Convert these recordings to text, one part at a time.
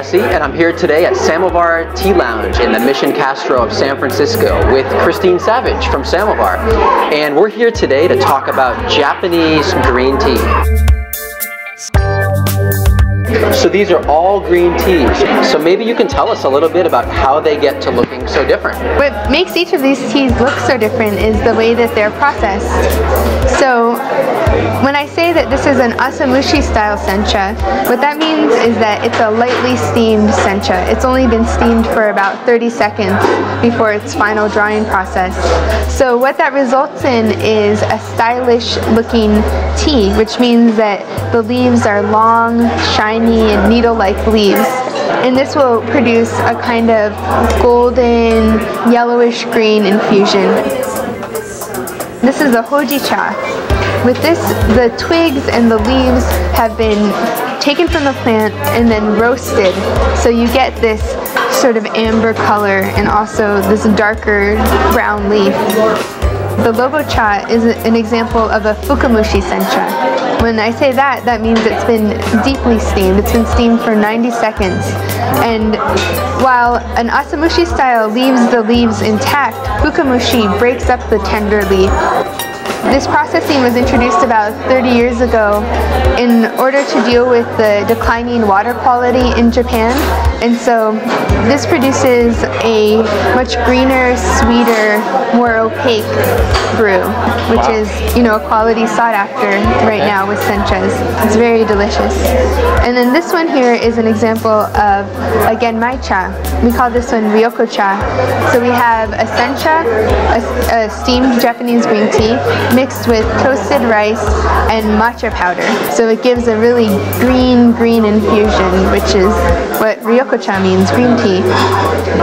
Jesse, and I'm here today at Samovar Tea Lounge in the Mission Castro of San Francisco with Christine Savage from Samovar. And we're here today to talk about Japanese green tea. So these are all green teas. So maybe you can tell us a little bit about how they get to looking so different. What makes each of these teas look so different is the way that they're processed. So when I say that this is an Fukamushi style Sencha, what that means is that it's a lightly steamed Sencha. It's only been steamed for about 30 seconds before its final drying process. So what that results in is a stylish looking tea, which means that the leaves are long, shiny, and needle-like leaves. And this will produce a kind of golden, yellowish green infusion. This is the Houjicha. With this, the twigs and the leaves have been taken from the plant and then roasted. So you get this sort of amber color and also this darker brown leaf. The Lobocha is an example of a Fukamushi Sencha. When I say that, that means it's been deeply steamed. It's been steamed for 90 seconds. And while an Fukamushi style leaves the leaves intact, Fukamushi breaks up the tender leaf. This processing was introduced about 30 years ago in order to deal with the declining water quality in Japan. And so this produces a much greener, sweeter, more opaque brew, which is, you know, a quality sought after right now with senchas. It's very delicious. And then this one here is an example of, again, Matcha. We call this one Ryokucha. So we have a sencha, a steamed Japanese green tea, mixed with toasted rice and matcha powder. So it gives a really green infusion, which is what Ryokucha means, green tea.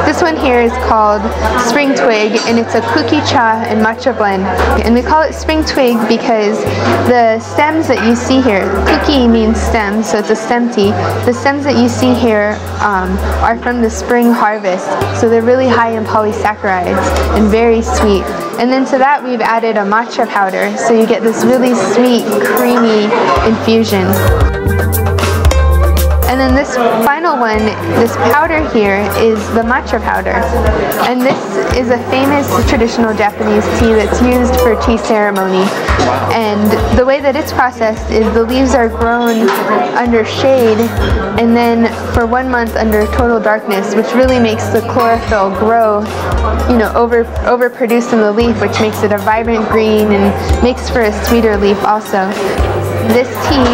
This one here is called Spring Twig, and it's a Kukicha and matcha blend. And we call it Spring Twig because the stems that you see here, Kuki means stem, so it's a stem tea. The stems that you see here are from the spring harvest, so they're really high in polysaccharides and very sweet. And then to that we've added a matcha powder, so you get this really sweet, creamy infusion. And then this final one, this powder here, is the matcha powder. And this is a famous traditional Japanese tea that's used for tea ceremony. And the way that it's processed is the leaves are grown under shade and then for 1 month under total darkness, which really makes the chlorophyll grow, you know, overproduce in the leaf, which makes it a vibrant green and makes for a sweeter leaf also. This tea,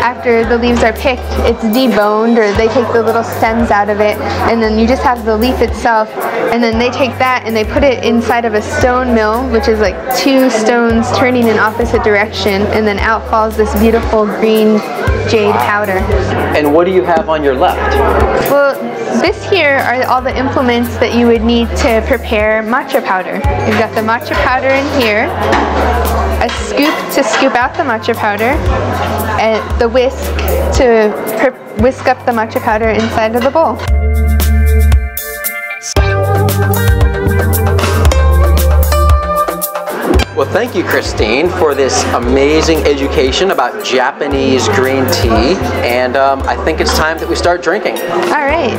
after the leaves are picked, it's deboned, or they take the little stems out of it, and then you just have the leaf itself, and then they take that and they put it inside of a stone mill, which is like 2 stones turning in opposite direction, and then out falls this beautiful green jade powder. And what do you have on your left? Well, this here are all the implements that you would need to prepare matcha powder. You've got the matcha powder in here, a scoop to scoop out the matcha powder, and the whisk to whisk up the matcha powder inside of the bowl. Well, thank you, Christine, for this amazing education about Japanese green tea, and I think it's time that we start drinking. All right.